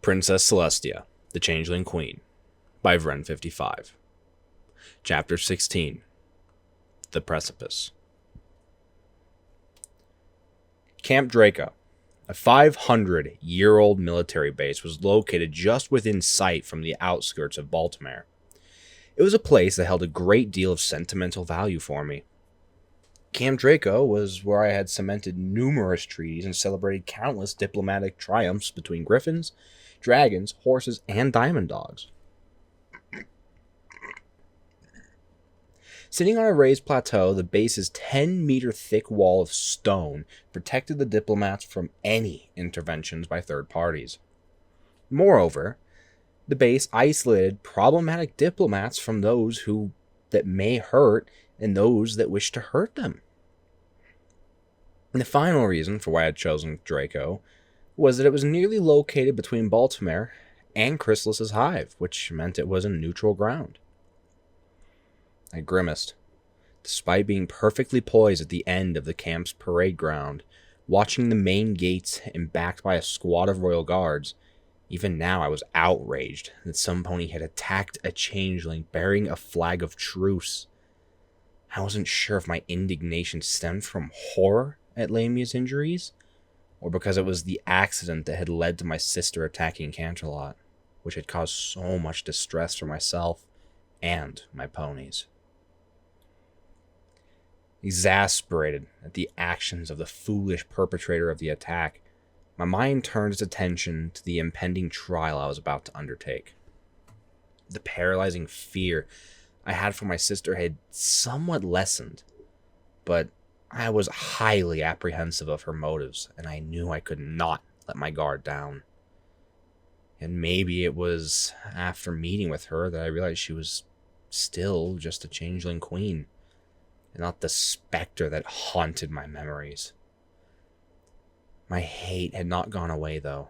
Princess Celestia, the Changeling Queen, by Vren55. Chapter 16. The Precipice. Camp Draco, a 500-year-old military base, was located just within sight from the outskirts of Baltimore. It was a place that held a great deal of sentimental value for me. Camp Draco was where I had cemented numerous treaties and celebrated countless diplomatic triumphs between griffins, dragons, horses, and diamond dogs. Sitting on a raised plateau, the base's 10-meter thick wall of stone protected the diplomats from any interventions by third parties. Moreover, the base isolated problematic diplomats from those that may hurt and those that wish to hurt them. And the final reason for why I had chosen Draco was that it was nearly located between Baltimore and Chrysalis's hive, which meant it was in neutral ground. I grimaced. Despite being perfectly poised at the end of the camp's parade ground, watching the main gates and backed by a squad of royal guards, even now I was outraged that some pony had attacked a changeling bearing a flag of truce. I wasn't sure if my indignation stemmed from horror at Lamia's injuries, or because it was the accident that had led to my sister attacking Canterlot, which had caused so much distress for myself and my ponies. Exasperated at the actions of the foolish perpetrator of the attack, my mind turned its attention to the impending trial I was about to undertake. The paralyzing fear I had for my sister had somewhat lessened, but I was highly apprehensive of her motives, and I knew I could not let my guard down. And maybe it was after meeting with her that I realized she was still just a changeling queen, and not the specter that haunted my memories. My hate had not gone away, though.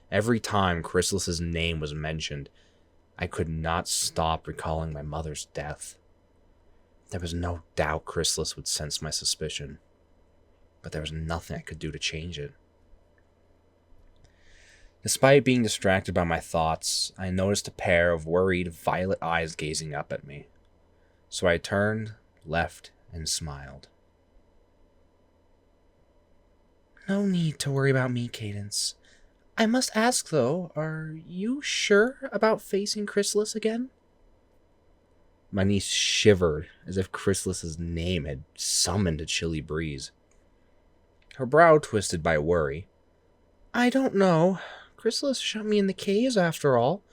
Every time Chrysalis's name was mentioned, I could not stop recalling my mother's death. There was no doubt Chrysalis would sense my suspicion, but there was nothing I could do to change it. Despite being distracted by my thoughts, I noticed a pair of worried violet eyes gazing up at me. So I turned, left, and smiled. No need to worry about me, Cadence. I must ask, though, are you sure about facing Chrysalis again? My niece shivered as if Chrysalis's name had summoned a chilly breeze. Her brow twisted by worry. I don't know. Chrysalis shut me in the caves after all.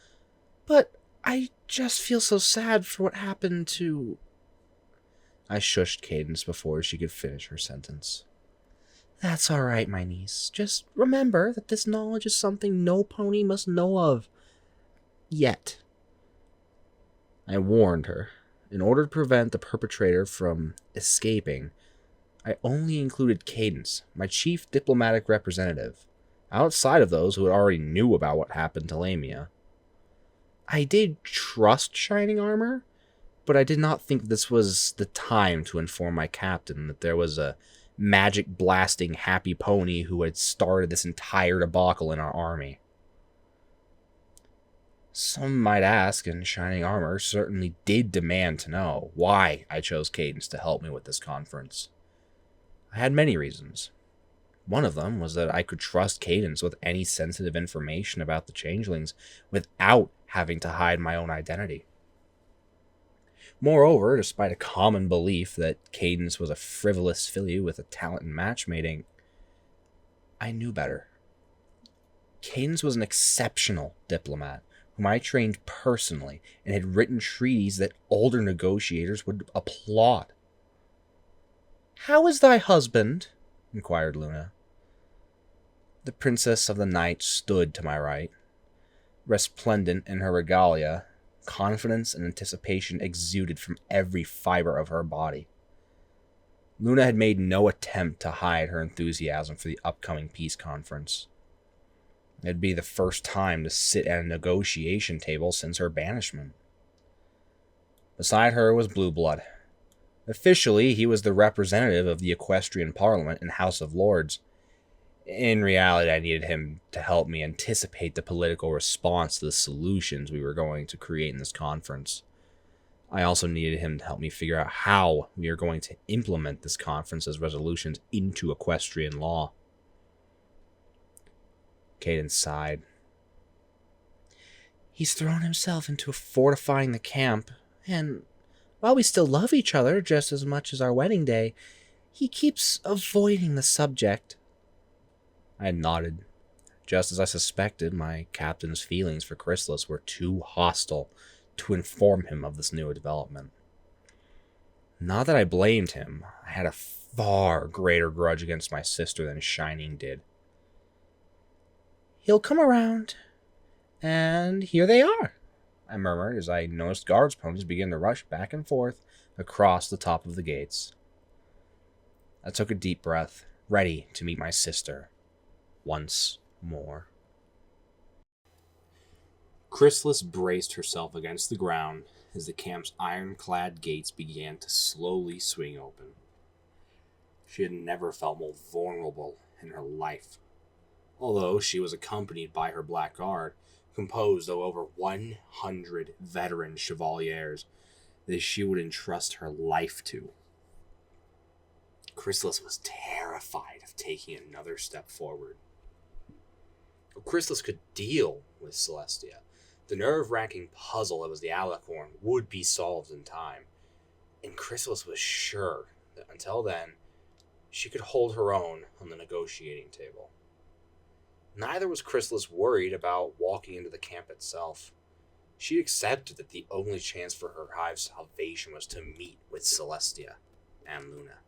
But I just feel so sad for what happened to... I shushed Cadence before she could finish her sentence. That's all right, my niece. Just remember that this knowledge is something no pony must know of. Yet. I warned her. In order to prevent the perpetrator from escaping, I only included Cadence, my chief diplomatic representative, outside of those who already knew about what happened to Lamia. I did trust Shining Armor, but I did not think this was the time to inform my captain that there was a magic-blasting happy pony who had started this entire debacle in our army. Some might ask, and Shining Armor certainly did demand to know, why I chose Cadence to help me with this conference. I had many reasons. One of them was that I could trust Cadence with any sensitive information about the changelings without having to hide my own identity. Moreover, despite a common belief that Cadence was a frivolous filly with a talent in matchmaking, I knew better. Cadence was an exceptional diplomat whom I trained personally and had written treaties that older negotiators would applaud. "How is thy husband?" inquired Luna. The princess of the night stood to my right. Resplendent in her regalia, confidence and anticipation exuded from every fiber of her body. Luna had made no attempt to hide her enthusiasm for the upcoming peace conference. It'd be the first time to sit at a negotiation table since her banishment. Beside her was Blue Blood. Officially, he was the representative of the Equestrian Parliament and House of Lords. In reality, I needed him to help me anticipate the political response to the solutions we were going to create in this conference. I also needed him to help me figure out how we are going to implement this conference's resolutions into equestrian law. Caden sighed. He's thrown himself into fortifying the camp, and while we still love each other just as much as our wedding day, he keeps avoiding the subject. I nodded. Just as I suspected, my captain's feelings for Chrysalis were too hostile to inform him of this new development. Not that I blamed him. I had a far greater grudge against my sister than Shining did. He'll come around, and here they are, I murmured as I noticed guards' ponies begin to rush back and forth across the top of the gates. I took a deep breath, ready to meet my sister once more. Chrysalis braced herself against the ground as the camp's ironclad gates began to slowly swing open. She had never felt more vulnerable in her life. Although she was accompanied by her black guard, composed of over 100 veteran chevaliers that she would entrust her life to. Chrysalis was terrified of taking another step forward. Chrysalis could deal with Celestia. The nerve-wracking puzzle that was the Alicorn would be solved in time, and Chrysalis was sure that until then, she could hold her own on the negotiating table. Neither was Chrysalis worried about walking into the camp itself. She accepted that the only chance for her hive's salvation was to meet with Celestia and Luna.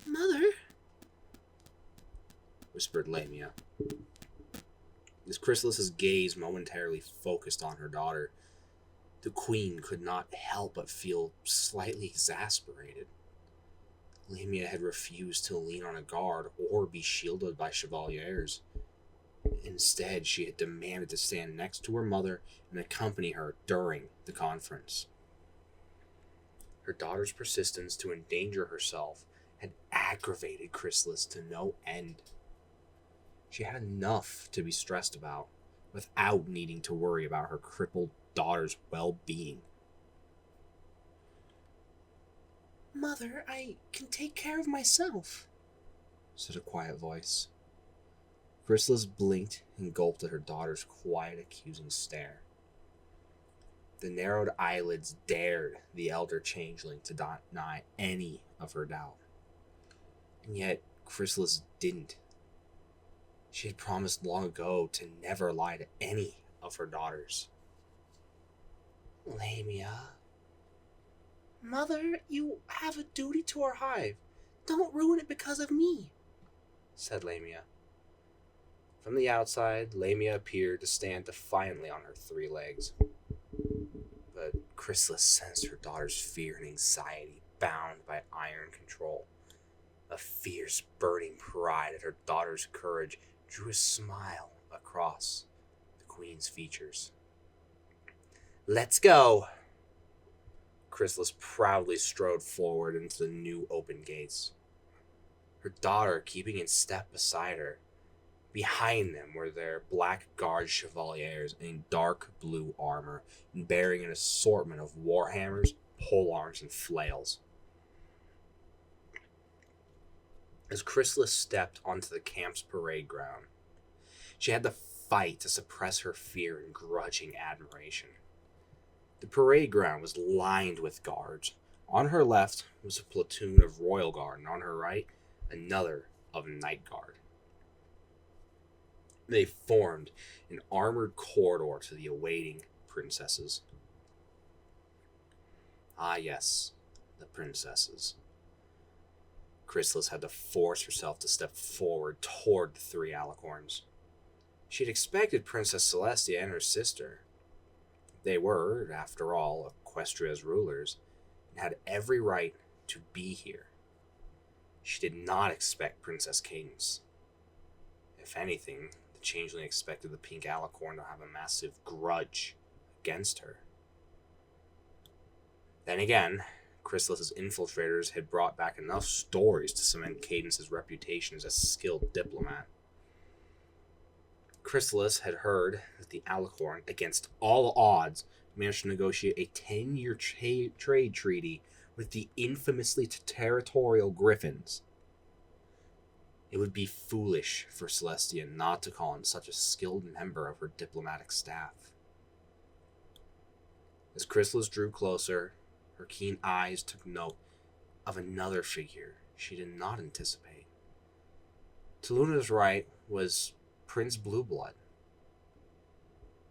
Mother, whispered Lamia. As Chrysalis's gaze momentarily focused on her daughter, the queen could not help but feel slightly exasperated. Lamia had refused to lean on a guard or be shielded by chevaliers. Instead, she had demanded to stand next to her mother and accompany her during the conference. Her daughter's persistence to endanger herself had aggravated Chrysalis to no end. She had enough to be stressed about without needing to worry about her crippled daughter's well-being. Mother, I can take care of myself, said a quiet voice. Chrysalis blinked and gulped at her daughter's quiet, accusing stare. The narrowed eyelids dared the elder changeling to deny any of her doubt. And yet, Chrysalis didn't. She had promised long ago to never lie to any of her daughters. Lamia. Mother, you have a duty to our hive. Don't ruin it because of me, said Lamia. From the outside, Lamia appeared to stand defiantly on her 3 legs. But Chrysalis sensed her daughter's fear and anxiety, bound by iron control. A fierce, burning pride at her daughter's courage drew a smile across the queen's features. Let's go! Chrysalis proudly strode forward into the new open gates, her daughter keeping in step beside her. Behind them were their black guard chevaliers in dark blue armor and bearing an assortment of warhammers, polearms, and flails. As Chrysalis stepped onto the camp's parade ground, she had to fight to suppress her fear and grudging admiration. The parade ground was lined with guards. On her left was a platoon of Royal Guard, and on her right, another of Night Guard. They formed an armored corridor to the awaiting princesses. Ah, yes, the princesses. Chrysalis had to force herself to step forward toward the 3 alicorns. She had expected Princess Celestia and her sister. They were, after all, Equestria's rulers, and had every right to be here. She did not expect Princess Cadence. If anything, the changeling expected the pink alicorn to have a massive grudge against her. Then again, Chrysalis's infiltrators had brought back enough stories to cement Cadence's reputation as a skilled diplomat. Chrysalis had heard that the Alicorn, against all odds, managed to negotiate a 10-year trade treaty with the infamously territorial Griffins. It would be foolish for Celestia not to call on such a skilled member of her diplomatic staff. As Chrysalis drew closer, her keen eyes took note of another figure she did not anticipate. To Luna's right was Prince Blueblood.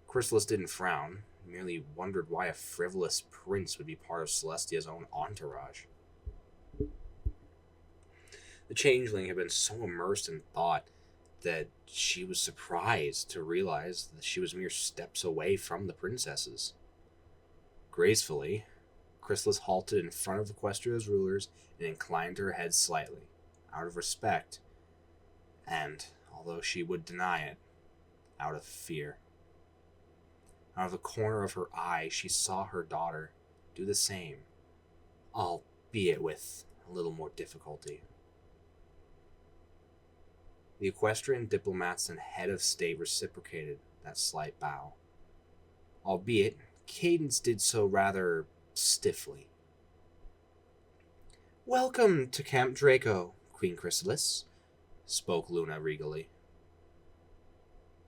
Chrysalis didn't frown, merely wondered why a frivolous prince would be part of Celestia's own entourage. The Changeling had been so immersed in thought that she was surprised to realize that she was mere steps away from the princesses. Gracefully, Chrysalis halted in front of Equestria's rulers and inclined her head slightly, out of respect, and, although she would deny it, out of fear. Out of the corner of her eye, she saw her daughter do the same, albeit with a little more difficulty. The equestrian diplomats and head of state reciprocated that slight bow, albeit Cadence did so rather stiffly. "Welcome to Camp Draco, Queen Chrysalis," spoke Luna regally.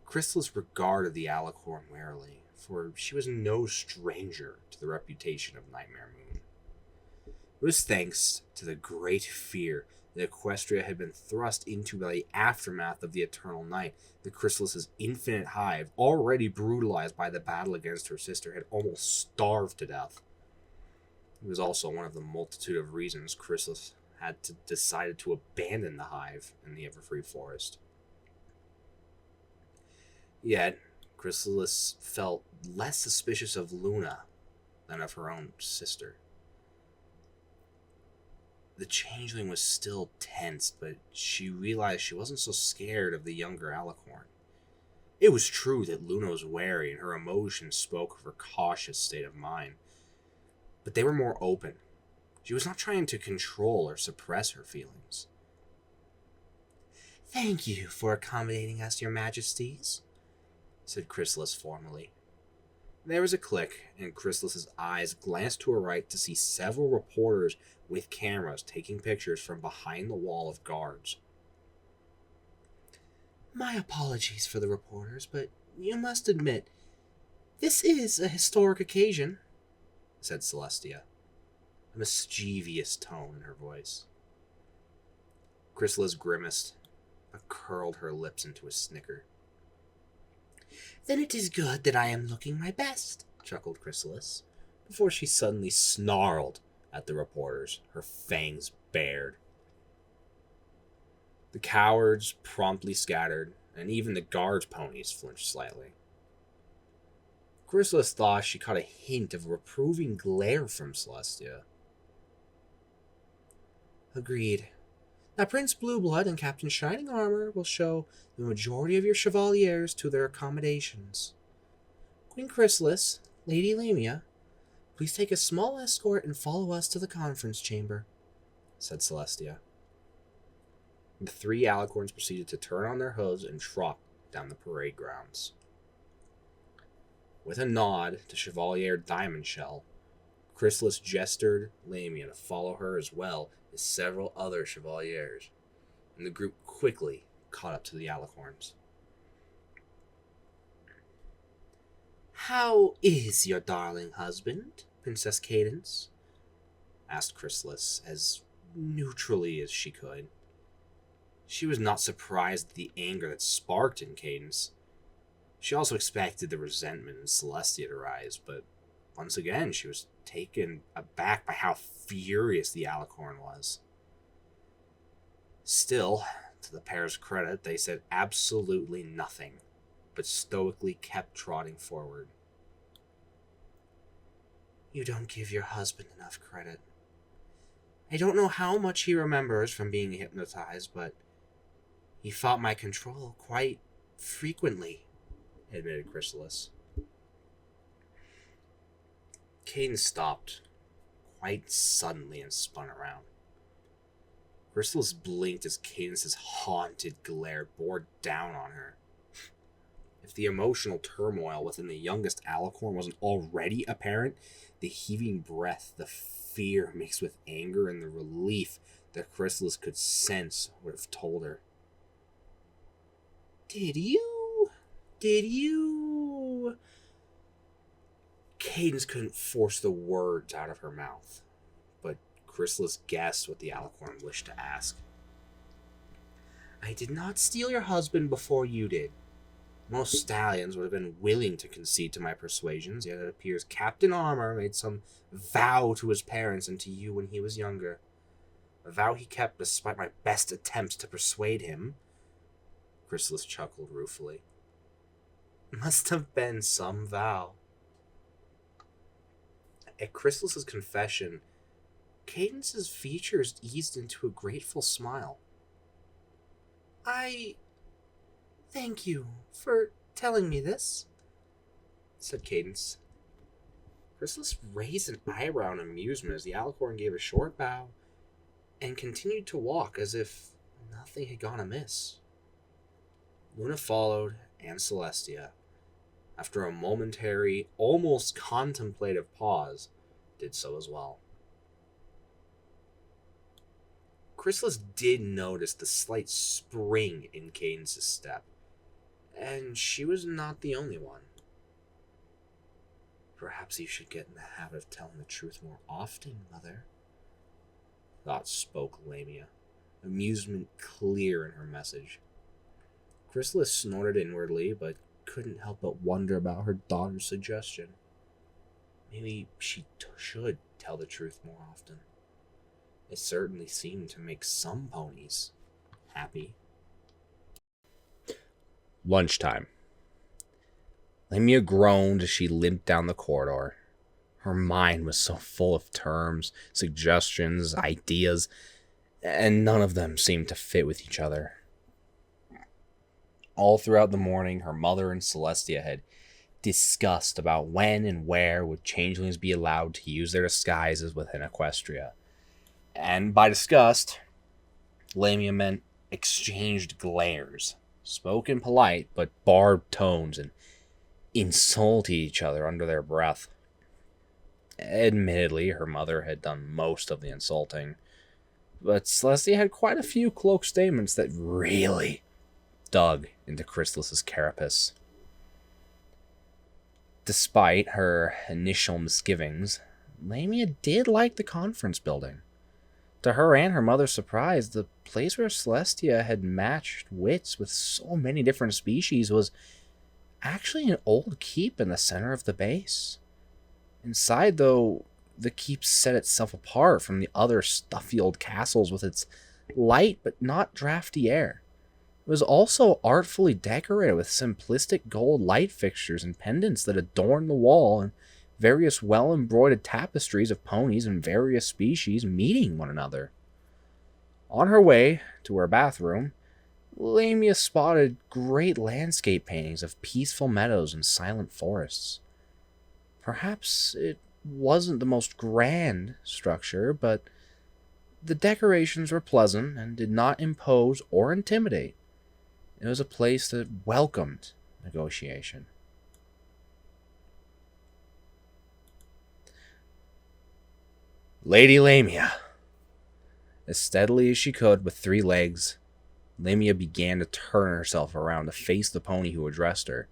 Chrysalis regarded the Alicorn warily, for she was no stranger to the reputation of Nightmare Moon. It was thanks to the great fear that Equestria had been thrust into by the aftermath of the Eternal Night that Chrysalis's infinite hive, already brutalized by the battle against her sister, had almost starved to death. It was also one of the multitude of reasons Chrysalis had decided to abandon the hive in the Everfree Forest. Yet, Chrysalis felt less suspicious of Luna than of her own sister. The Changeling was still tense, but she realized she wasn't so scared of the younger Alicorn. It was true that Luna was wary and her emotions spoke of her cautious state of mind, but they were more open. She was not trying to control or suppress her feelings. "Thank you for accommodating us, your majesties," said Chrysalis formally. There was a click, and Chrysalis's eyes glanced to her right to see several reporters with cameras taking pictures from behind the wall of guards. "My apologies for the reporters, but you must admit, this is a historic occasion," said Celestia, a mischievous tone in her voice. Chrysalis grimaced, but curled her lips into a snicker. "Then it is good that I am looking my best," chuckled Chrysalis, before she suddenly snarled at the reporters, her fangs bared. The cowards promptly scattered, and even the guards' ponies flinched slightly. Chrysalis thought she caught a hint of a reproving glare from Celestia. "Agreed. Now Prince Blueblood and Captain Shining Armor will show the majority of your chevaliers to their accommodations. Queen Chrysalis, Lady Lamia, please take a small escort and follow us to the conference chamber," said Celestia. The three Alicorns proceeded to turn on their hooves and trot down the parade grounds. With a nod to Chevalier Diamondshell, Chrysalis gestured Lamia to follow her as well as several other chevaliers, and the group quickly caught up to the Alicorns. "How is your darling husband, Princess Cadence?" asked Chrysalis, as neutrally as she could. She was not surprised at the anger that sparked in Cadence. She also expected the resentment in Celestia to rise, but once again she was taken aback by how furious the Alicorn was. Still, to the pair's credit, they said absolutely nothing, but stoically kept trotting forward. "You don't give your husband enough credit. I don't know how much he remembers from being hypnotized, but he fought my control quite frequently," admitted Chrysalis. Cadence stopped, quite suddenly and spun around. Chrysalis blinked as Cadence's haunted glare bore down on her. If the emotional turmoil within the youngest alicorn wasn't already apparent, the heaving breath, the fear mixed with anger, and the relief that Chrysalis could sense would have told her. Did you? Cadence couldn't force the words out of her mouth, but Chrysalis guessed what the alicorn wished to ask. I did not steal your husband before you did. Most stallions would have been willing to concede to my persuasions, yet it appears Captain Armor made some vow to his parents and to you when he was younger. A vow he kept despite my best attempts to persuade him. Chrysalis chuckled ruefully. Must have been some vow. At Chrysalis's confession, Cadence's features eased into a grateful smile. Thank you for telling me this, said Cadence. Chrysalis raised an eyebrow in amusement as the alicorn gave a short bow and continued to walk as if nothing had gone amiss. Luna followed, and Celestia, after a momentary, almost contemplative pause, did so as well. Chrysalis did notice the slight spring in Cadence's step, and she was not the only one. Perhaps you should get in the habit of telling the truth more often, Mother, thought spoke Lamia, amusement clear in her message. Chrysalis snorted inwardly, but couldn't help but wonder about her daughter's suggestion. Maybe she should tell the truth more often. It certainly seemed to make some ponies happy. Lunchtime. Lamia groaned as she limped down the corridor. Her mind was so full of terms, suggestions, ideas, and none of them seemed to fit with each other. All throughout the morning, her mother and Celestia had discussed about when and where would changelings be allowed to use their disguises within Equestria. And by discussed, Lamia meant exchanged glares, spoken polite but barbed tones, and insulted each other under their breath. Admittedly, her mother had done most of the insulting, but Celestia had quite a few cloaked statements that really dug into Chrysalis's carapace. Despite her initial misgivings, Lamia did like the conference building. To her and her mother's surprise, the place where Celestia had matched wits with so many different species was actually an old keep in the center of the base. Inside, though, the keep set itself apart from the other stuffy old castles with its light but not drafty air. It was also artfully decorated with simplistic gold light fixtures and pendants that adorned the wall, and various well-embroidered tapestries of ponies in various species meeting one another. On her way to her bathroom, Lamia spotted great landscape paintings of peaceful meadows and silent forests. Perhaps it wasn't the most grand structure, but the decorations were pleasant and did not impose or intimidate. It was a place that welcomed negotiation. Lady Lamia. As steadily as she could with 3 legs, Lamia began to turn herself around to face the pony who addressed her.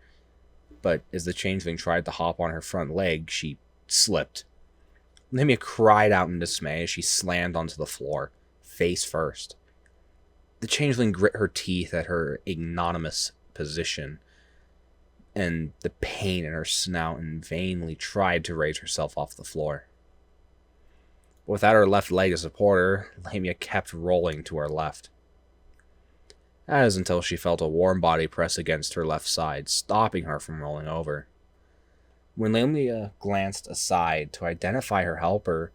But as the changeling tried to hop on her front leg, she slipped. Lamia cried out in dismay as she slammed onto the floor, face first. The changeling grit her teeth at her ignominious position and the pain in her snout and vainly tried to raise herself off the floor. But without her left leg to support her, Lamia kept rolling to her left. That is until she felt a warm body press against her left side, stopping her from rolling over. When Lamia glanced aside to identify her helper,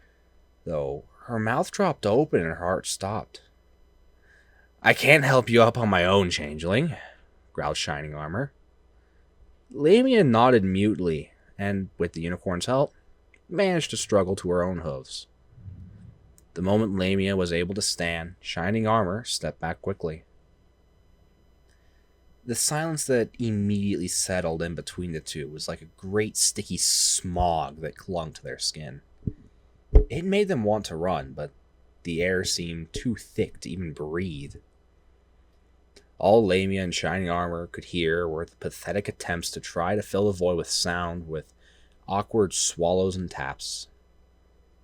though, her mouth dropped open and her heart stopped. I can't help you up on my own, changeling, growled Shining Armor. Lamia nodded mutely, and, with the unicorn's help, managed to struggle to her own hooves. The moment Lamia was able to stand, Shining Armor stepped back quickly. The silence that immediately settled in between the two was like a great sticky smog that clung to their skin. It made them want to run, but the air seemed too thick to even breathe. All Lamia and Shining Armor could hear were the pathetic attempts to try to fill the void with sound, with awkward swallows and taps.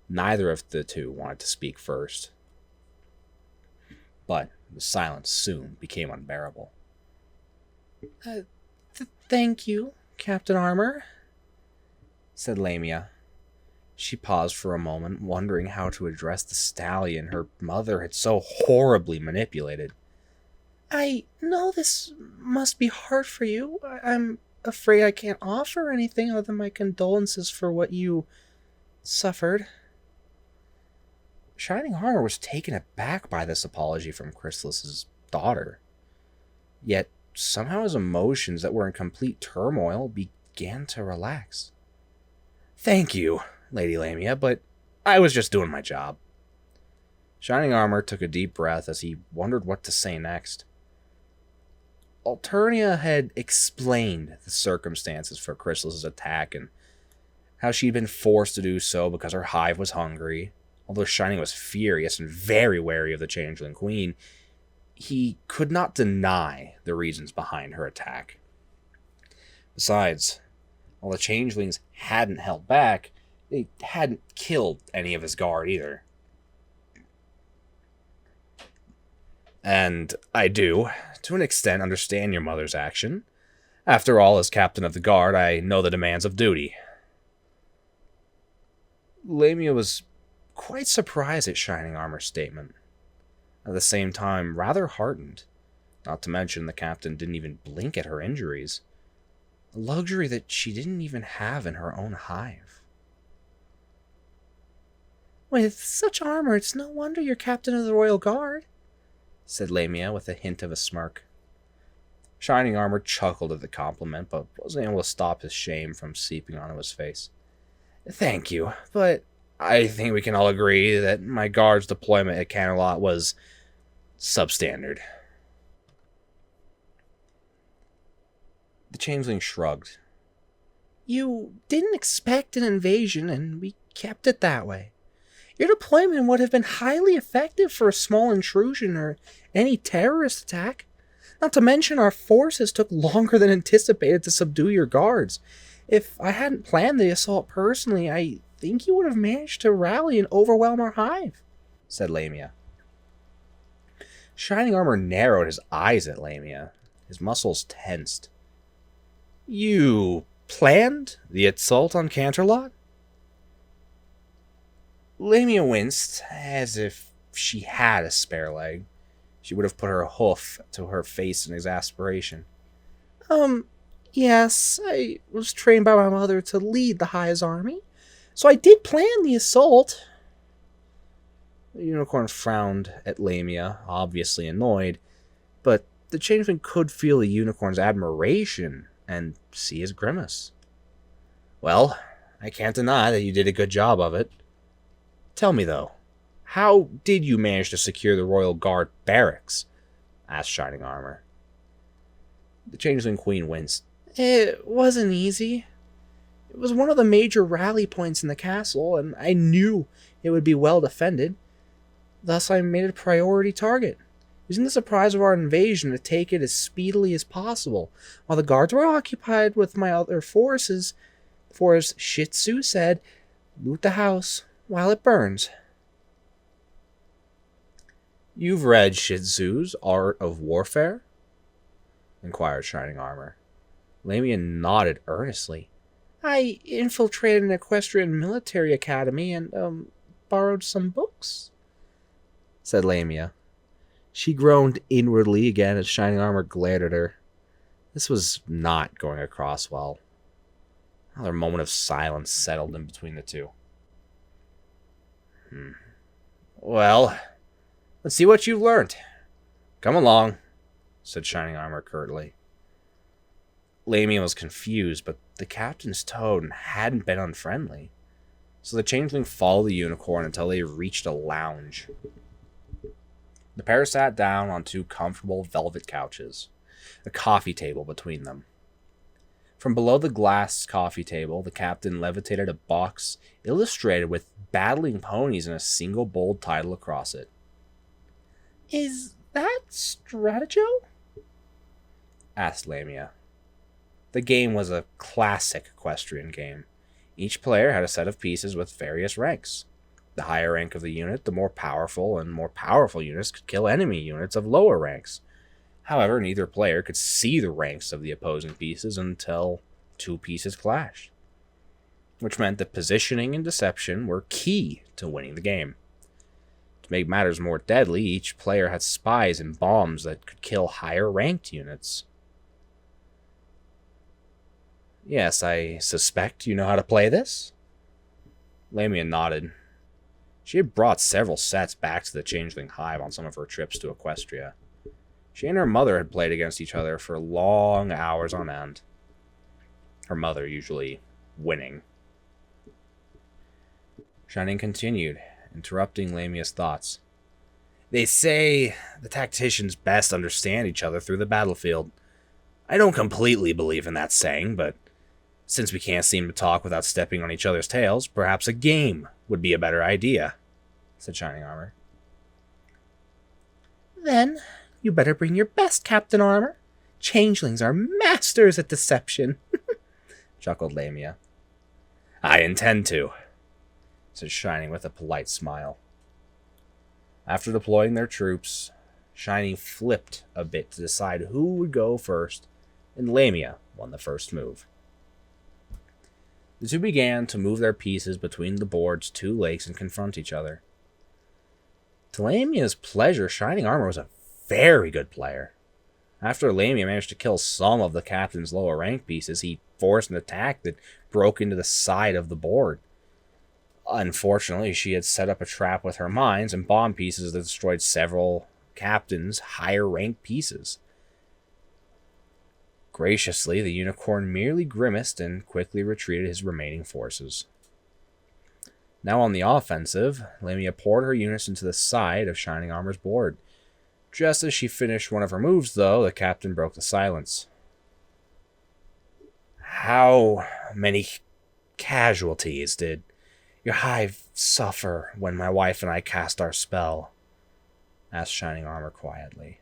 Neither of the two wanted to speak first. But the silence soon became unbearable. Thank you, Captain Armor, said Lamia. She paused for a moment, wondering how to address the stallion her mother had so horribly manipulated. I know this must be hard for you. I'm afraid I can't offer anything other than my condolences for what you suffered. Shining Armor was taken aback by this apology from Chrysalis's daughter. Yet somehow his emotions that were in complete turmoil began to relax. Thank you, Lady Lamia, but I was just doing my job. Shining Armor took a deep breath as he wondered what to say next. Alternia had explained the circumstances for Chrysalis's attack and how she'd been forced to do so because her hive was hungry. Although Shining was furious and very wary of the Changeling Queen, he could not deny the reasons behind her attack. Besides, while the Changelings hadn't held back, they hadn't killed any of his guard either. And I do, to an extent, understand your mother's action. After all, as captain of the guard, I know the demands of duty. Lamia was quite surprised at Shining Armor's statement. At the same time, rather heartened. Not to mention the captain didn't even blink at her injuries. A luxury that she didn't even have in her own hive. With such armor, it's no wonder you're captain of the Royal Guard, said Lamia with a hint of a smirk. Shining Armor chuckled at the compliment, but wasn't able to stop his shame from seeping onto his face. Thank you, but I think we can all agree that my guard's deployment at Canterlot was substandard. The Changeling shrugged. You didn't expect an invasion, and we kept it that way. Your deployment would have been highly effective for a small intrusion or any terrorist attack. Not to mention our forces took longer than anticipated to subdue your guards. If I hadn't planned the assault personally, I think you would have managed to rally and overwhelm our hive, said Lamia. Shining Armor narrowed his eyes at Lamia. His muscles tensed. You planned the assault on Canterlot? Lamia winced, as if she had a spare leg. She would have put her hoof to her face in exasperation. Yes, I was trained by my mother to lead the Hive's army, so I did plan the assault. The unicorn frowned at Lamia, obviously annoyed, but the changeling could feel the unicorn's admiration and see his grimace. Well, I can't deny that you did a good job of it. Tell me, though, how did you manage to secure the Royal Guard barracks? Asked Shining Armor. The Changeling Queen winced. It wasn't easy. It was one of the major rally points in the castle, and I knew it would be well defended. Thus, I made it a priority target, using the surprise of our invasion to take it as speedily as possible, while the guards were occupied with my other forces. For as Shih Tzu said, loot the house while it burns. You've read Shih Tzu's Art of Warfare? Inquired Shining Armor. Lamia nodded earnestly. I infiltrated an equestrian military academy and, borrowed some books, said Lamia. She groaned inwardly again as Shining Armor glared at her. This was not going across well. Another moment of silence settled in between the two. Well, let's see what you've learned. Come along, said Shining Armor curtly. Lamia was confused, but the captain's tone hadn't been unfriendly. So the changeling followed the unicorn until they reached a lounge. The pair sat down on two comfortable velvet couches, a coffee table between them. From below the glass coffee table, the captain levitated a box illustrated with battling ponies and a single bold title across it. Is that Stratego? Asked Lamia. The game was a classic equestrian game. Each player had a set of pieces with various ranks. The higher rank of the unit, the more powerful units could kill enemy units of lower ranks. However, neither player could see the ranks of the opposing pieces until two pieces clashed, which meant that positioning and deception were key to winning the game. To make matters more deadly, each player had spies and bombs that could kill higher ranked units. Yes, I suspect you know how to play this? Lamia nodded. She had brought several sets back to the Changeling Hive on some of her trips to Equestria. She and her mother had played against each other for long hours on end. Her mother usually winning. Shining continued, interrupting Lamia's thoughts. They say the tacticians best understand each other through the battlefield. I don't completely believe in that saying, but since we can't seem to talk without stepping on each other's tails, perhaps a game would be a better idea, said Shining Armor. Then you better bring your best, Captain Armor. Changelings are masters at deception, chuckled Lamia. I intend to, said Shining with a polite smile. After deploying their troops, Shining flipped a bit to decide who would go first, and Lamia won the first move. The two began to move their pieces between the board's two lakes and confront each other. To Lamia's pleasure, Shining Armor was a very good player. After Lamia managed to kill some of the captain's lower rank pieces, he forced an attack that broke into the side of the board. Unfortunately, she had set up a trap with her mines and bomb pieces that destroyed several captain's higher ranked pieces. Graciously, the unicorn merely grimaced and quickly retreated his remaining forces. Now on the offensive, Lamia poured her units into the side of Shining Armor's board. Just as she finished one of her moves, though, the captain broke the silence. How many casualties did your hive suffer when my wife and I cast our spell? Asked Shining Armor quietly.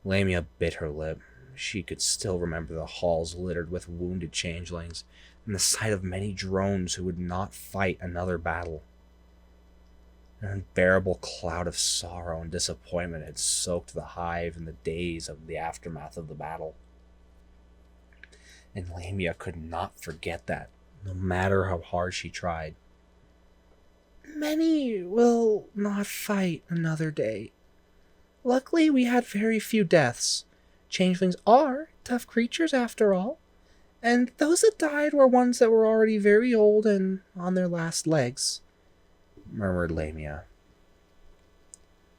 Lamia bit her lip. She could still remember the halls littered with wounded changelings, and the sight of many drones who would not fight another battle. An unbearable cloud of sorrow and disappointment had soaked the hive in the days of the aftermath of the battle. And Lamia could not forget that, no matter how hard she tried. Many will not fight another day. Luckily, we had very few deaths. Changelings are tough creatures after all, and those that died were ones that were already very old and on their last legs, murmured Lamia.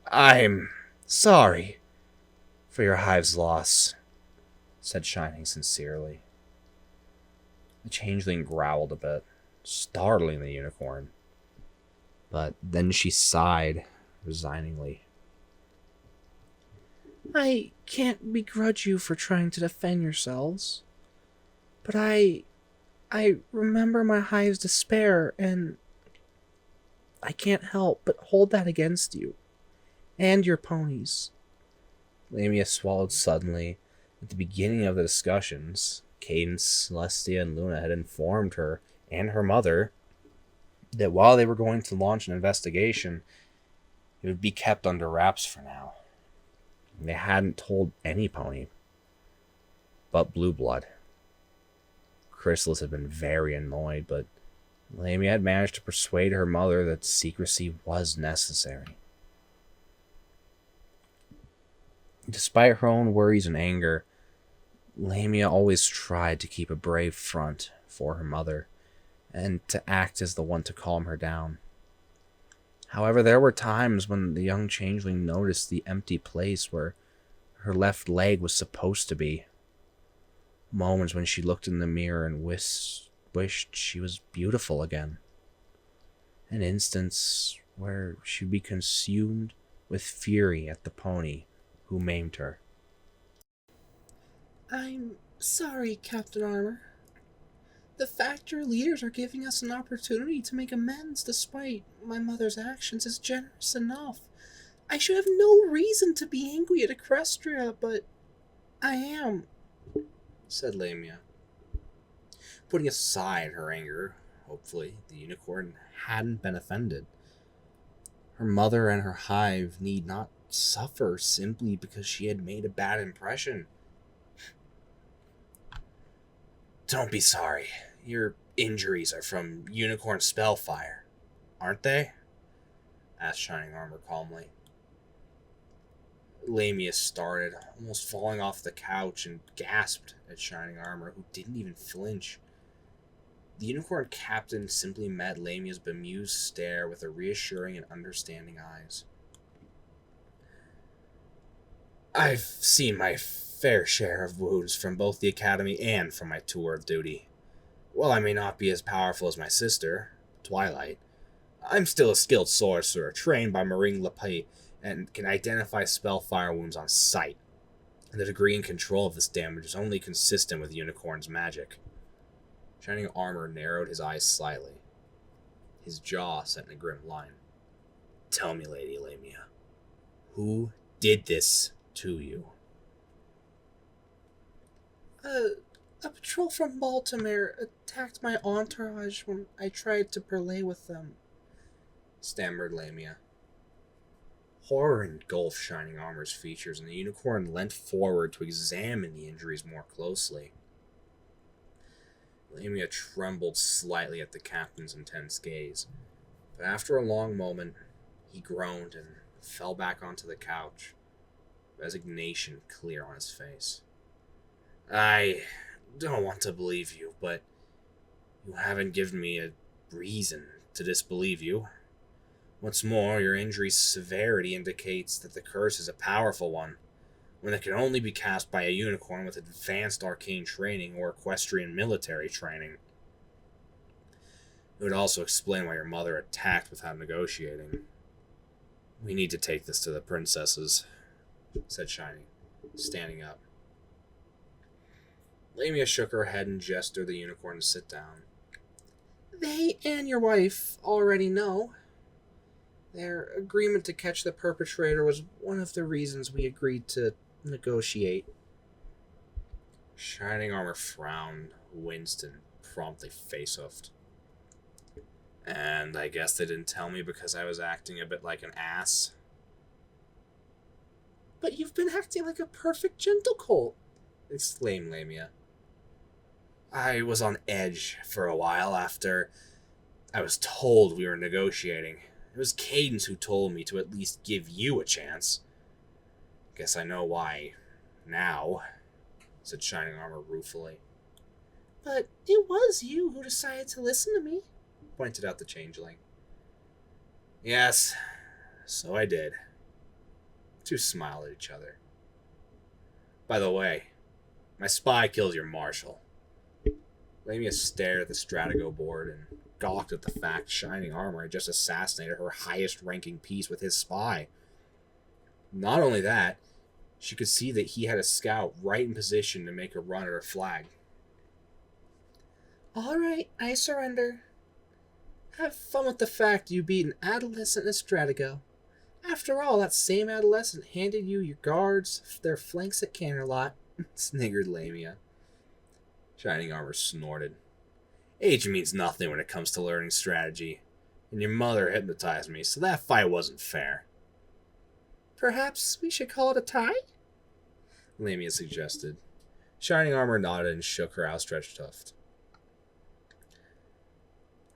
I'm sorry for your hive's loss, said Shining sincerely. The changeling growled a bit, startling the unicorn. But then she sighed resigningly. I can't begrudge you for trying to defend yourselves, but I remember my hive's despair, and I can't help but hold that against you and your ponies. Lamia swallowed suddenly. At the beginning of the discussions, Cadence, Celestia, and Luna had informed her and her mother that while they were going to launch an investigation, it would be kept under wraps for now. They hadn't told any pony but Blue Blood. Chrysalis had been very annoyed, but Lamia had managed to persuade her mother that secrecy was necessary. Despite her own worries and anger, Lamia always tried to keep a brave front for her mother and to act as the one to calm her down. However, there were times when the young changeling noticed the empty place where her left leg was supposed to be. Moments when she looked in the mirror and wished she was beautiful again. an instance where she'd be consumed with fury at the pony who maimed her. I'm sorry, Captain Armor. The factor leaders are giving us an opportunity to make amends despite my mother's actions is generous enough. I should have no reason to be angry at Equestria, but I am, said Lamia. Putting aside her anger, hopefully, the unicorn hadn't been offended. Her mother and her hive need not suffer simply because she had made a bad impression. Don't be sorry. Your injuries are from unicorn spellfire, aren't they? Asked Shining Armor calmly. Lamia started, almost falling off the couch, and gasped at Shining Armor, who didn't even flinch. The unicorn captain simply met Lamia's bemused stare with a reassuring and understanding eyes. I've seen my fair share of wounds from both the academy and from my tour of duty. While I may not be as powerful as my sister, Twilight, I'm still a skilled sorcerer trained by Marine Lepay and can identify spellfire wounds on sight. The degree and control of this damage is only consistent with Unicorn's magic. Shining Armor narrowed his eyes slightly. His jaw set in a grim line. Tell me, Lady Lamia, who did this to you? A patrol from Baltimore attacked my entourage when I tried to parley with them, stammered Lamia. Horror engulfed Shining Armor's features, and the unicorn leant forward to examine the injuries more closely. Lamia trembled slightly at the captain's intense gaze, but after a long moment, he groaned and fell back onto the couch, resignation clear on his face. I don't want to believe you, but you haven't given me a reason to disbelieve you. What's more, your injury's severity indicates that the curse is a powerful one, one that can only be cast by a unicorn with advanced arcane training or equestrian military training. It would also explain why your mother attacked without negotiating. We need to take this to the princesses, said Shining, standing up. Lamia shook her head and gestured the unicorn to sit down. They and your wife already know. Their agreement to catch the perpetrator was one of the reasons we agreed to negotiate. Shining Armor frowned, winced, and promptly face-huffed. And I guess they didn't tell me because I was acting a bit like an ass. But you've been acting like a perfect gentle colt, exclaimed Lamia. I was on edge for a while after I was told we were negotiating. It was Cadence who told me to at least give you a chance. Guess I know why now, said Shining Armor ruefully. But it was you who decided to listen to me, pointed out the Changeling. Yes, so I did. The two smiled at each other. By the way, my spy killed your marshal. Lamia stared at the Stratigo board and gawked at the fact Shining Armor had just assassinated her highest-ranking piece with his spy. Not only that, she could see that he had a scout right in position to make a run at her flag. All right, I surrender. Have fun with the fact you beat an adolescent in Stratigo. After all, that same adolescent handed you your guards, their flanks at Canterlot, sniggered Lamia. Shining Armor snorted. Age means nothing when it comes to learning strategy, and your mother hypnotized me, so that fight wasn't fair. Perhaps we should call it a tie? Lamia suggested. Shining Armor nodded and shook her outstretched tuft.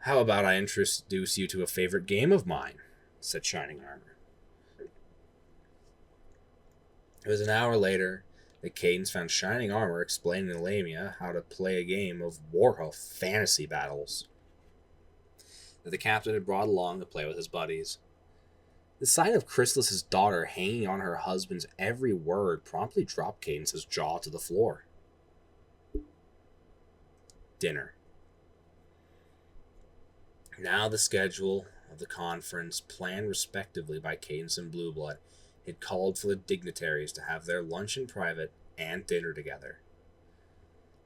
How about I introduce you to a favorite game of mine, said Shining Armor. It was an hour later that Cadence found Shining Armor explaining to Lamia how to play a game of Warhawk fantasy battles that the captain had brought along to play with his buddies. The sight of Chrysalis's daughter hanging on her husband's every word promptly dropped Cadence's jaw to the floor. Dinner. Now the schedule of the conference, planned respectively by Cadence and Blueblood, had called for the dignitaries to have their lunch in private and dinner together.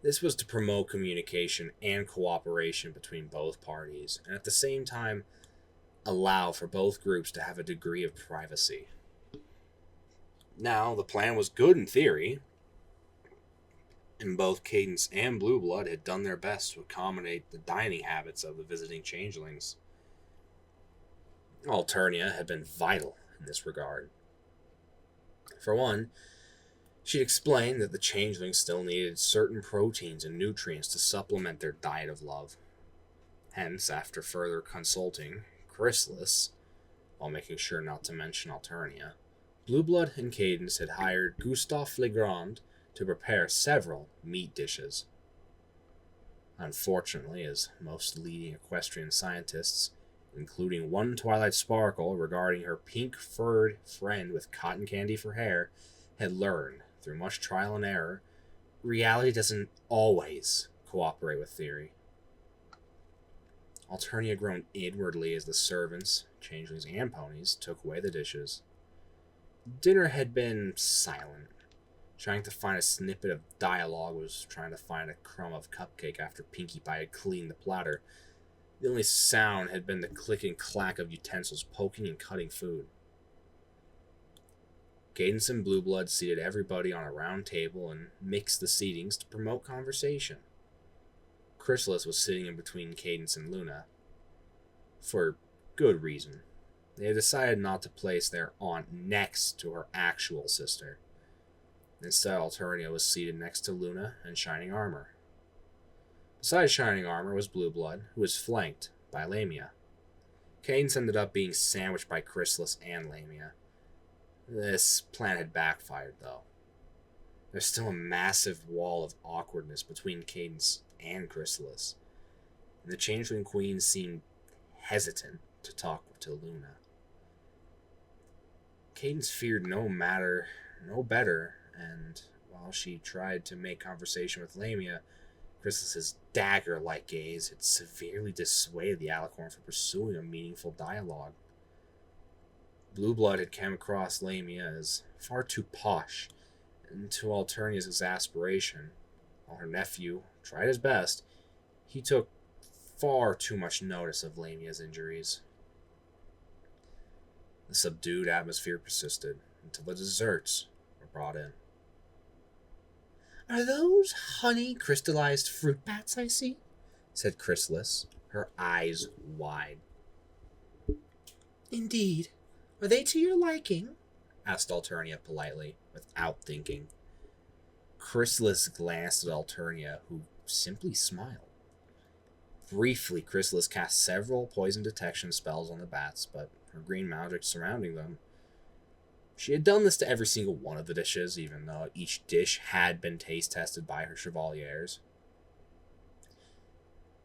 This was to promote communication and cooperation between both parties, and at the same time allow for both groups to have a degree of privacy. Now, the plan was good in theory, and both Cadence and Blueblood had done their best to accommodate the dining habits of the visiting changelings. Alternia had been vital in this regard. For one, she explained that the changelings still needed certain proteins and nutrients to supplement their diet of love. Hence, after further consulting Chrysalis, while making sure not to mention Alternia, Blueblood and Cadence had hired Gustave Legrand to prepare several meat dishes. Unfortunately, as most leading equestrian scientists, including one Twilight Sparkle regarding her pink-furred friend with cotton candy for hair, had learned, through much trial and error, reality doesn't always cooperate with theory. Alternia groaned inwardly as the servants, changelings and ponies, took away the dishes. Dinner had been silent. Trying to find a snippet of dialogue was trying to find a crumb of cupcake after Pinkie Pie had cleaned the platter. The only sound had been the click and clack of utensils poking and cutting food. Cadence and Blueblood seated everybody on a round table and mixed the seatings to promote conversation. Chrysalis was sitting in between Cadence and Luna. For good reason. They had decided not to place their aunt next to her actual sister. Instead, Alternia was seated next to Luna and Shining Armor. Beside Shining Armor was Blueblood, who was flanked by Lamia. Cadence ended up being sandwiched by Chrysalis and Lamia. This plan had backfired, though. There's still a massive wall of awkwardness between Cadence and Chrysalis, and the Changeling Queen seemed hesitant to talk to Luna. Cadence feared no better, and while she tried to make conversation with Lamia, Chrysalis's dagger-like gaze had severely dissuaded the Alicorn from pursuing a meaningful dialogue. Blueblood had come across Lamia as far too posh, and to Alternia's exasperation, while her nephew tried his best, he took far too much notice of Lamia's injuries. The subdued atmosphere persisted until the desserts were brought in. "Are those honey crystallized fruit bats I see?" said Chrysalis, her eyes wide. "Indeed. Are they to your liking?" asked Alternia politely, without thinking. Chrysalis glanced at Alternia, who simply smiled. Briefly, Chrysalis cast several poison detection spells on the bats, but her green magic surrounding them. She had done this to every single one of the dishes, even though each dish had been taste tested by her chevaliers.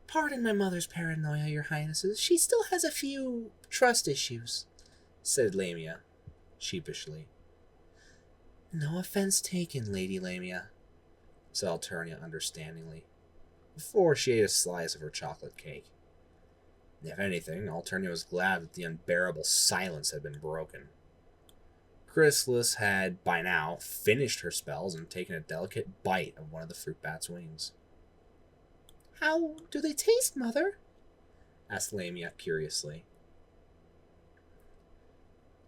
"Pardon my mother's paranoia, your highnesses. She still has a few trust issues," said Lamia, sheepishly. "No offense taken, Lady Lamia," said Alternia understandingly, before she ate a slice of her chocolate cake. If anything, Alternia was glad that the unbearable silence had been broken. Chrysalis had, by now, finished her spells and taken a delicate bite of one of the fruit bat's wings. "How do they taste, Mother?" asked Lamia curiously.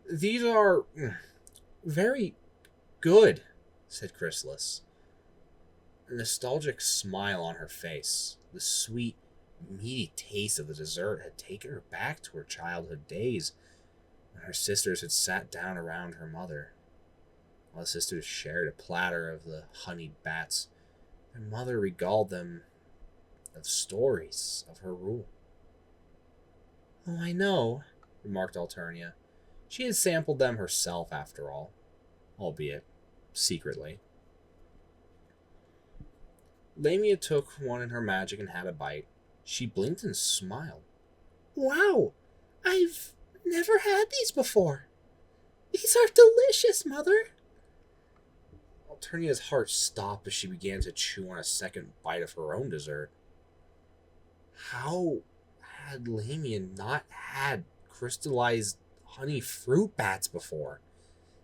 "These are very good," said Chrysalis. A nostalgic smile on her face. The sweet, meaty taste of the dessert had taken her back to her childhood days, when her sisters had sat down around her mother. While the sisters shared a platter of the honeyed bats, their mother regaled them of stories of her rule. "Oh, I know," remarked Alternia. She had sampled them herself, after all, albeit secretly. Lamia took one in her magic and had a bite. She blinked and smiled. "Wow! I've never had these before. These are delicious, Mother." Alternia's heart stopped as she began to chew on a second bite of her own dessert. How had Lamia not had crystallized honey fruit bats before.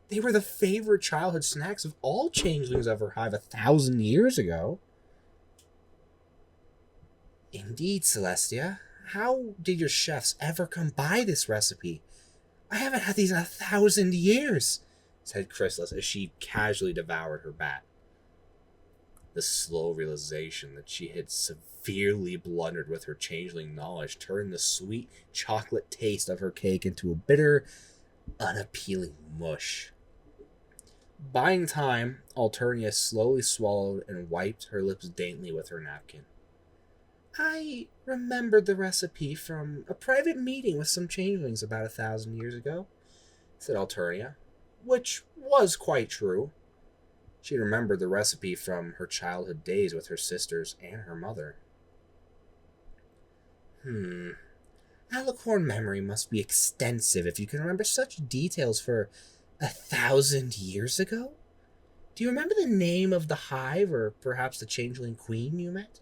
They were the favorite childhood snacks of all changelings of her hive 1,000 years ago. Indeed, Celestia. How did your chefs ever come by this recipe? I haven't had these in 1,000 years, said Chrysalis as she casually devoured her bat. The slow realization that she had severely blundered with her changeling knowledge turned the sweet chocolate taste of her cake into a bitter, unappealing mush. Buying time, Alternia slowly swallowed and wiped her lips daintily with her napkin. I remembered the recipe from a private meeting with some changelings about 1,000 years ago, said Alternia, which was quite true. She remembered the recipe from her childhood days with her sisters and her mother. Alicorn memory must be extensive if you can remember such details for 1,000 years ago. Do you remember the name of the hive, or perhaps the changeling queen you met?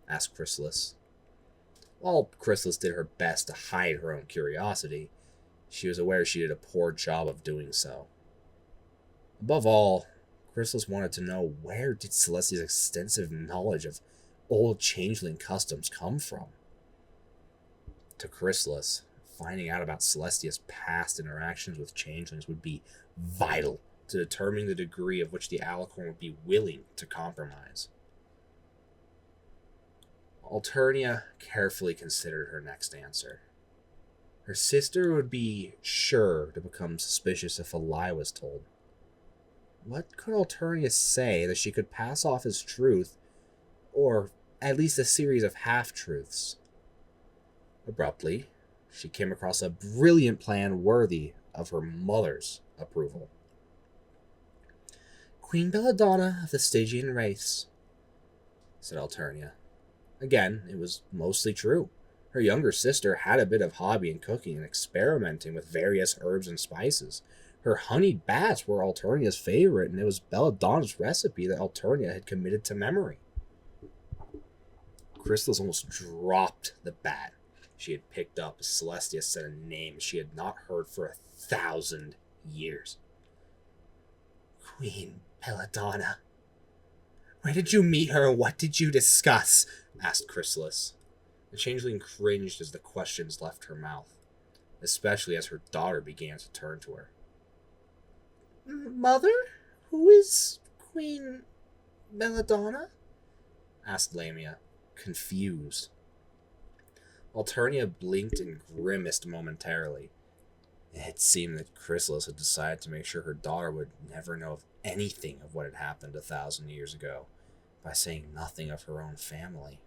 Asked Chrysalis. While Chrysalis did her best to hide her own curiosity, she was aware she did a poor job of doing so. Above all, Chrysalis wanted to know, where did Celestia's extensive knowledge of old changeling customs come from? To Chrysalis, finding out about Celestia's past interactions with changelings would be vital to determining the degree of which the Alicorn would be willing to compromise. Alternia carefully considered her next answer. Her sister would be sure to become suspicious if a lie was told. What could Alternia say that she could pass off as truth, or at least a series of half-truths? Abruptly, she came across a brilliant plan worthy of her mother's approval. Queen Belladonna of the Stygian race, said Alternia. Again, it was mostly true. Her younger sister had a bit of hobby in cooking and experimenting with various herbs and spices. Her honeyed bats were Alternia's favorite, and it was Belladonna's recipe that Alternia had committed to memory. Chrysalis almost dropped the bat she had picked up as Celestia said a name she had not heard for 1,000 years. Queen Belladonna. Where did you meet her, and what did you discuss? Asked Chrysalis. The changeling cringed as the questions left her mouth, especially as her daughter began to turn to her. Mother? Who is Queen Belladonna? Asked Lamia, confused. Alternia blinked and grimaced momentarily. It seemed that Chrysalis had decided to make sure her daughter would never know of anything of what had happened 1,000 years ago, by saying nothing of her own family.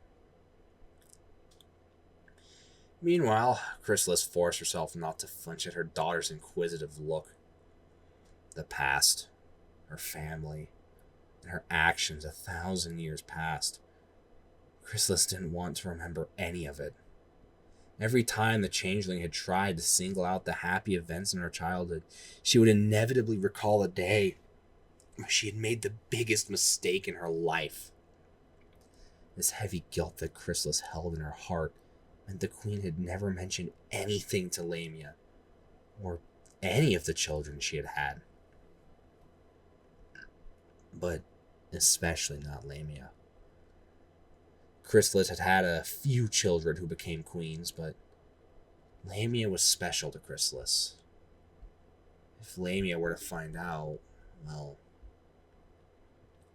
Meanwhile, Chrysalis forced herself not to flinch at her daughter's inquisitive look. The past, her family, and her actions 1,000 years past. Chrysalis didn't want to remember any of it. Every time the changeling had tried to single out the happy events in her childhood, she would inevitably recall a day where she had made the biggest mistake in her life. This heavy guilt that Chrysalis held in her heart meant the queen had never mentioned anything to Lamia, or any of the children she had had. But especially not Lamia. Chrysalis had had a few children who became queens, but Lamia was special to Chrysalis. If Lamia were to find out, well,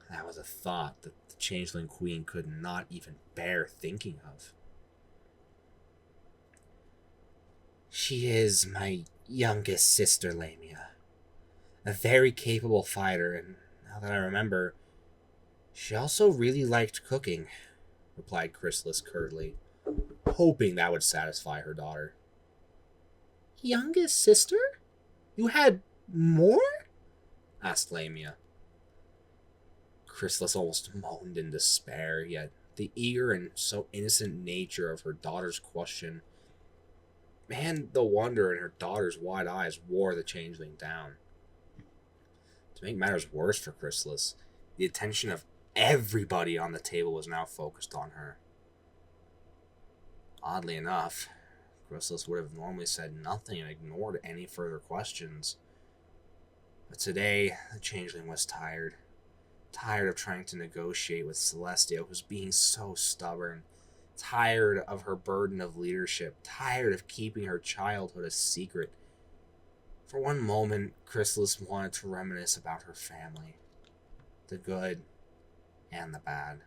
that was a thought that the changeling queen could not even bear thinking of. She is my youngest sister, Lamia. A very capable fighter, and now that I remember, she also really liked cooking, replied Chrysalis curtly, hoping that would satisfy her daughter. Youngest sister? You had more? Asked Lamia. Chrysalis almost moaned in despair, yet the eager and so innocent nature of her daughter's question and the wonder in her daughter's wide eyes wore the changeling down. To make matters worse for Chrysalis, the attention of everybody on the table was now focused on her. Oddly enough, Chrysalis would have normally said nothing and ignored any further questions. But today, the changeling was tired. Tired of trying to negotiate with Celestia, who was being so stubborn. Tired of her burden of leadership. Tired of keeping her childhood a secret. For one moment, Chrysalis wanted to reminisce about her family. The good and the bad.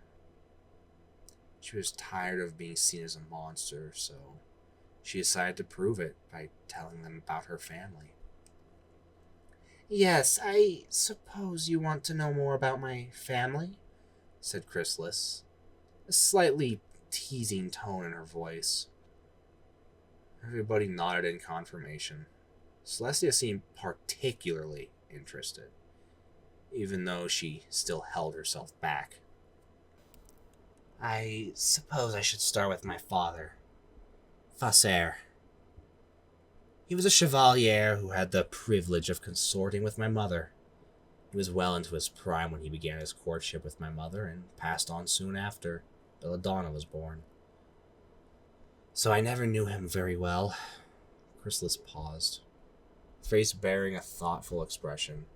She was tired of being seen as a monster, so she decided to prove it by telling them about her family. "Yes, I suppose you want to know more about my family," said Chrysalis, a slightly teasing tone in her voice. Everybody nodded in confirmation. Celestia seemed particularly interested, even though she still held herself back. "I suppose I should start with my father, Facer. He was a chevalier who had the privilege of consorting with my mother. He was well into his prime when he began his courtship with my mother and passed on soon after Belladonna was born. So I never knew him very well." Chrysalis paused, face bearing a thoughtful expression.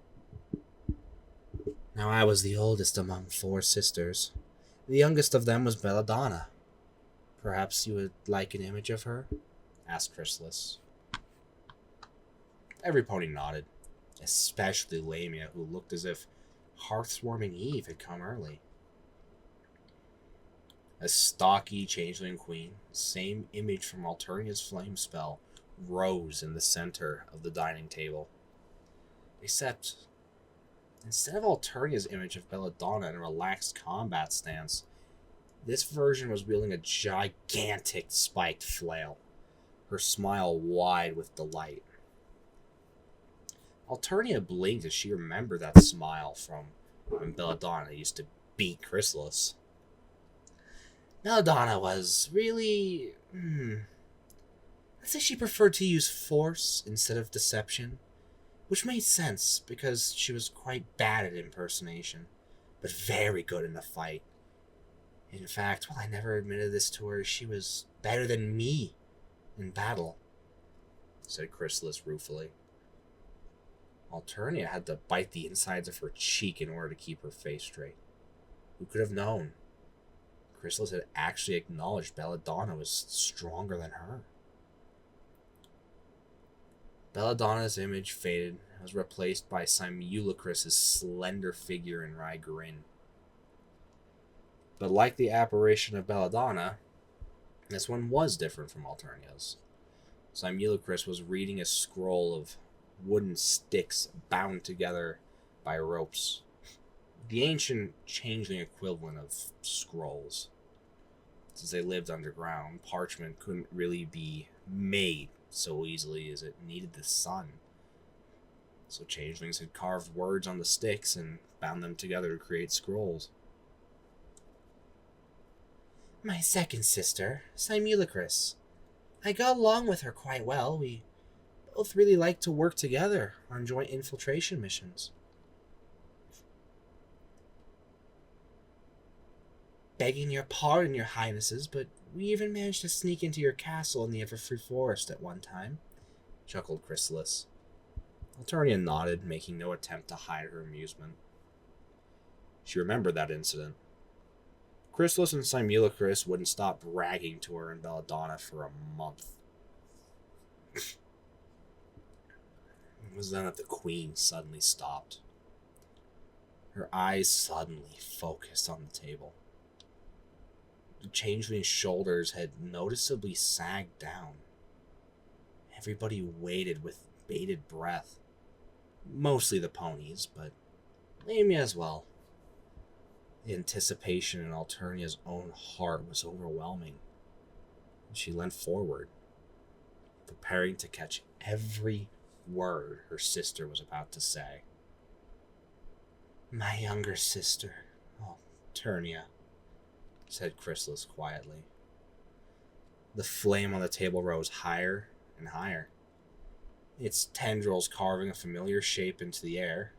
"Now I was the oldest among 4 sisters. The youngest of them was Belladonna. Perhaps you would like an image of her?" asked Chrysalis. Every pony nodded, especially Lamia, who looked as if hearth-warming Eve had come early. A stocky changeling queen, same image from Alternia's flame spell, rose in the center of the dining table. Except, instead of Alternia's image of Belladonna in a relaxed combat stance, this version was wielding a gigantic spiked flail, her smile wide with delight. Alternia blinked as she remembered that smile from when Belladonna used to beat Chrysalis. Belladonna was really... I'd say she preferred to use force instead of deception, which made sense because she was quite bad at impersonation, but very good in a fight. In fact, while I never admitted this to her, she was better than me in battle, said Chrysalis ruefully. Alternia had to bite the insides of her cheek in order to keep her face straight. Who could have known? Chrysalis had actually acknowledged Belladonna was stronger than her. Belladonna's image faded and was replaced by Simulacrus's slender figure in wry grin. But like the apparition of Belladonna, this one was different from Alternia's. Simulacrus was reading a scroll of wooden sticks bound together by ropes. The ancient changeling equivalent of scrolls. Since they lived underground, parchment couldn't really be made so easily as it needed the sun. So changelings had carved words on the sticks and bound them together to create scrolls. My second sister, Simulacrus. I got along with her quite well. We both really like to work together on joint infiltration missions. Begging your pardon, your highnesses, but we even managed to sneak into your castle in the Everfree Forest at one time, chuckled Chrysalis. Alternia nodded, making no attempt to hide her amusement. She remembered that incident. Chrysalis and Simulacrus wouldn't stop bragging to her and Belladonna for a month. It was then that the queen suddenly stopped. Her eyes suddenly focused on the table. The changeling's shoulders had noticeably sagged down. Everybody waited with bated breath. Mostly the ponies, but Lamia as well. The anticipation in Alternia's own heart was overwhelming. She leaned forward, preparing to catch every word her sister was about to say. My younger sister, Alternia, said Chrysalis quietly. The flame on the table rose higher and higher, its tendrils carving a familiar shape into the air,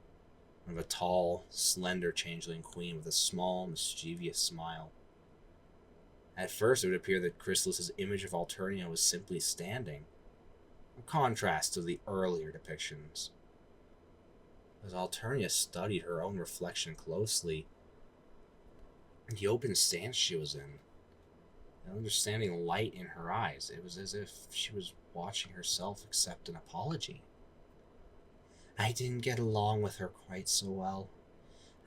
of a tall, slender changeling queen with a small, mischievous smile. At first, it would appear that Chrysalis's image of Alternia was simply standing, a contrast to the earlier depictions. As Alternia studied her own reflection closely, the open stance she was in, an understanding light in her eyes, it was as if she was watching herself accept an apology. I didn't get along with her quite so well.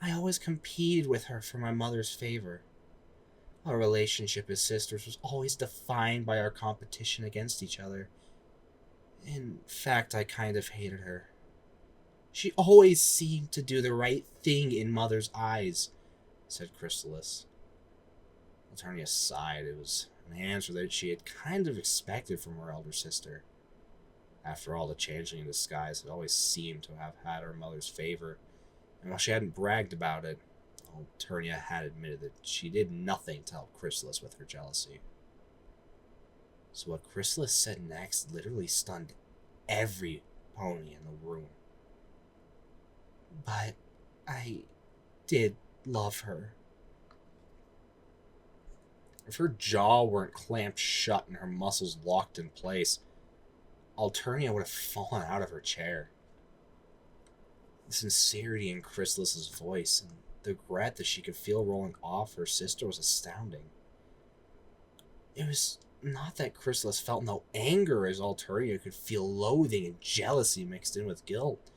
I always competed with her for my mother's favor. Our relationship as sisters was always defined by our competition against each other. In fact, I kind of hated her. She always seemed to do the right thing in Mother's eyes, said Chrysalis. Alternia sighed. It was an answer that she had kind of expected from her elder sister. After all, the Changeling in disguise had always seemed to have had her mother's favor, and while she hadn't bragged about it, Alternia had admitted that she did nothing to help Chrysalis with her jealousy. So what Chrysalis said next literally stunned every pony in the room. But I did love her. If her jaw weren't clamped shut and her muscles locked in place, Alternia would have fallen out of her chair. The sincerity in Chrysalis's voice and the regret that she could feel rolling off her sister was astounding. It was not that Chrysalis felt no anger, as Alternia could feel loathing and jealousy mixed in with guilt.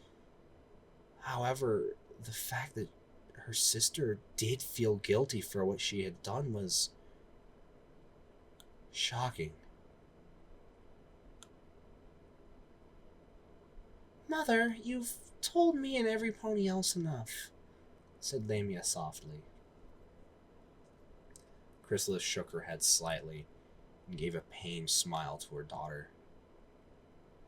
However, the fact that her sister did feel guilty for what she had done was shocking. Mother, you've told me and every pony else enough, said Lamia softly. Chrysalis shook her head slightly and gave a pained smile to her daughter.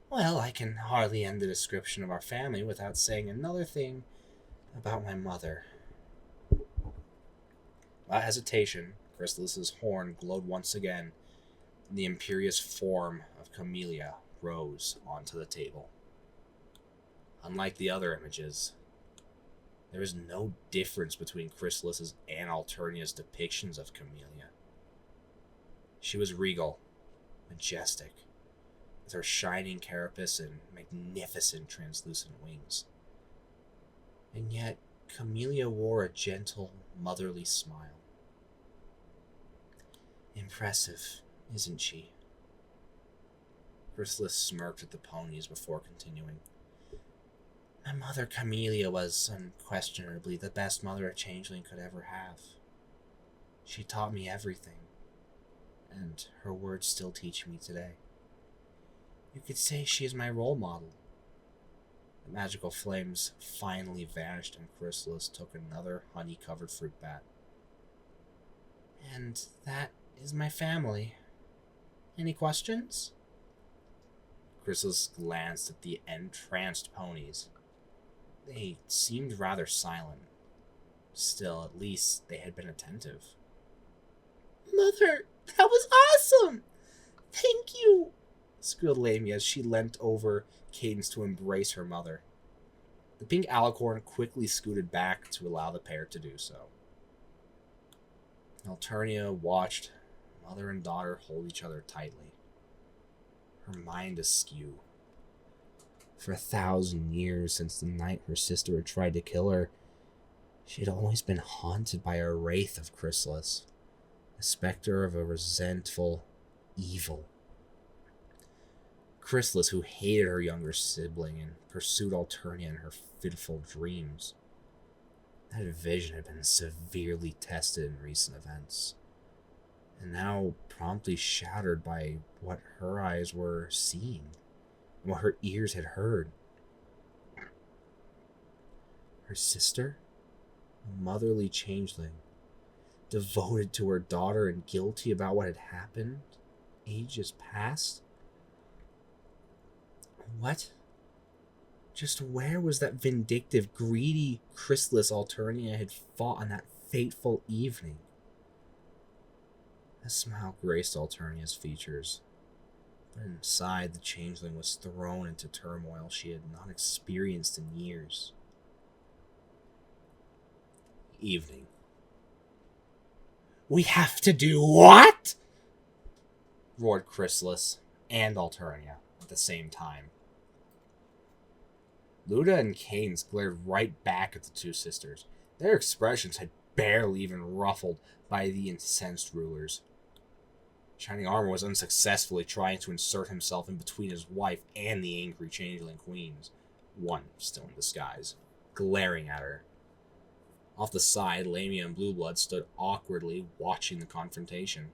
Well, I can hardly end the description of our family without saying another thing about my mother. Without hesitation, Chrysalis's horn glowed once again, and the imperious form of Camellia rose onto the table. Unlike the other images, there was no difference between Chrysalis's and Alternia's depictions of Camellia. She was regal, majestic, with her shining carapace and magnificent translucent wings. And yet, Camellia wore a gentle, motherly smile. Impressive, isn't she? Chrysalis smirked at the ponies before continuing. My mother Camellia was unquestionably the best mother a changeling could ever have. She taught me everything, and her words still teach me today. You could say she is my role model. The magical flames finally vanished, and Chrysalis took another honey-covered fruit bat. And that is my family. Any questions? Chrysalis glanced at the entranced ponies. They seemed rather silent. Still, at least they had been attentive. Mother, that was awesome! Thank you! Squealed Lamia as she leant over Cadence to embrace her mother. The pink alicorn quickly scooted back to allow the pair to do so. Alternia watched mother and daughter hold each other tightly, her mind askew. For 1,000 years since the night her sister had tried to kill her, she had always been haunted by a wraith of Chrysalis, a specter of a resentful evil. Chrysalis, who hated her younger sibling and pursued Alternia in her fitful dreams. That vision had been severely tested in recent events, and now promptly shattered by what her eyes were seeing, and what her ears had heard. Her sister, a motherly changeling, devoted to her daughter and guilty about what had happened ages past? What? Just where was that vindictive, greedy Chrysalis Alternia had fought on that fateful evening? A smile graced Alternia's features, but inside the changeling was thrown into turmoil she had not experienced in years. Evening. We have to do what? Roared Chrysalis and Alternia at the same time. Luna and Keynes glared right back at the two sisters. Their expressions had barely even ruffled by the incensed rulers. Shining Armor was unsuccessfully trying to insert himself in between his wife and the angry Changeling Queens, one still in disguise, glaring at her. Off the side, Lamia and Blueblood stood awkwardly watching the confrontation.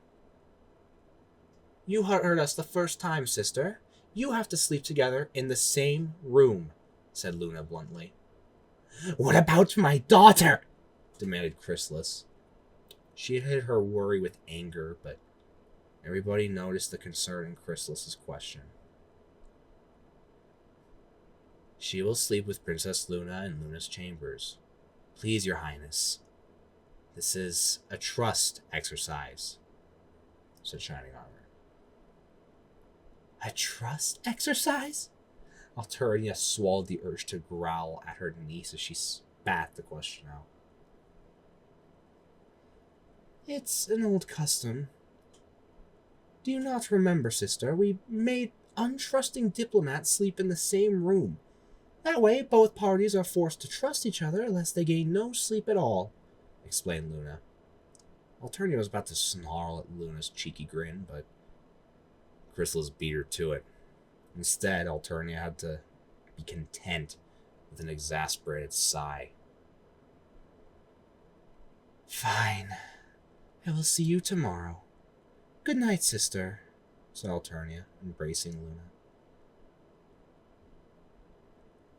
You heard us the first time, sister. You have to sleep together in the same room, said Luna bluntly. What about my daughter? Demanded Chrysalis. She had hid her worry with anger, but everybody noticed the concern in Chrysalis's question. She will sleep with Princess Luna in Luna's chambers. Please, Your Highness. This is a trust exercise, said Shining Armor. A trust exercise? Alternia swallowed the urge to growl at her niece as she spat the question out. It's an old custom. Do you not remember, sister? We made untrusting diplomats sleep in the same room. That way, both parties are forced to trust each other lest they gain no sleep at all, explained Luna. Alternia was about to snarl at Luna's cheeky grin, but Chrysalis beat her to it. Instead, Alternia had to be content with an exasperated sigh. Fine. I will see you tomorrow. Good night, sister, said Alternia, embracing Luna.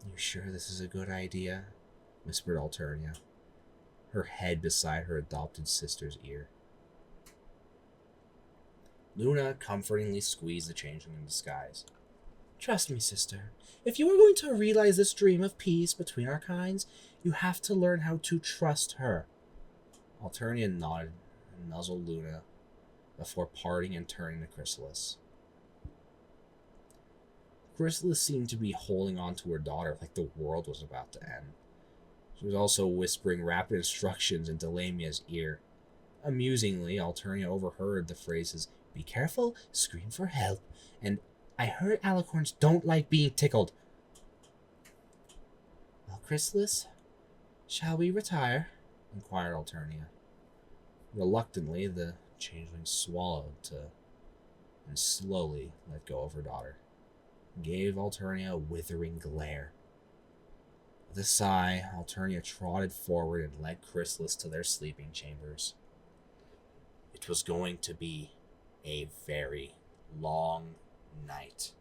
You sure this is a good idea? Whispered Alternia, her head beside her adopted sister's ear. Luna comfortingly squeezed the Changeling in disguise. Trust me, sister. If you are going to realize this dream of peace between our kinds, you have to learn how to trust her. Alternia nodded and nuzzled Luna before parting and turning to Chrysalis. Chrysalis seemed to be holding on to her daughter like the world was about to end. She was also whispering rapid instructions into Lamia's ear. Amusingly, Alternia overheard the phrases, "Be careful, scream for help," and "I heard alicorns don't like being tickled." Well, Chrysalis, shall we retire? Inquired Alternia. Reluctantly, the Changeling swallowed and slowly let go of her daughter, and gave Alternia a withering glare. With a sigh, Alternia trotted forward and led Chrysalis to their sleeping chambers. It was going to be a very long night.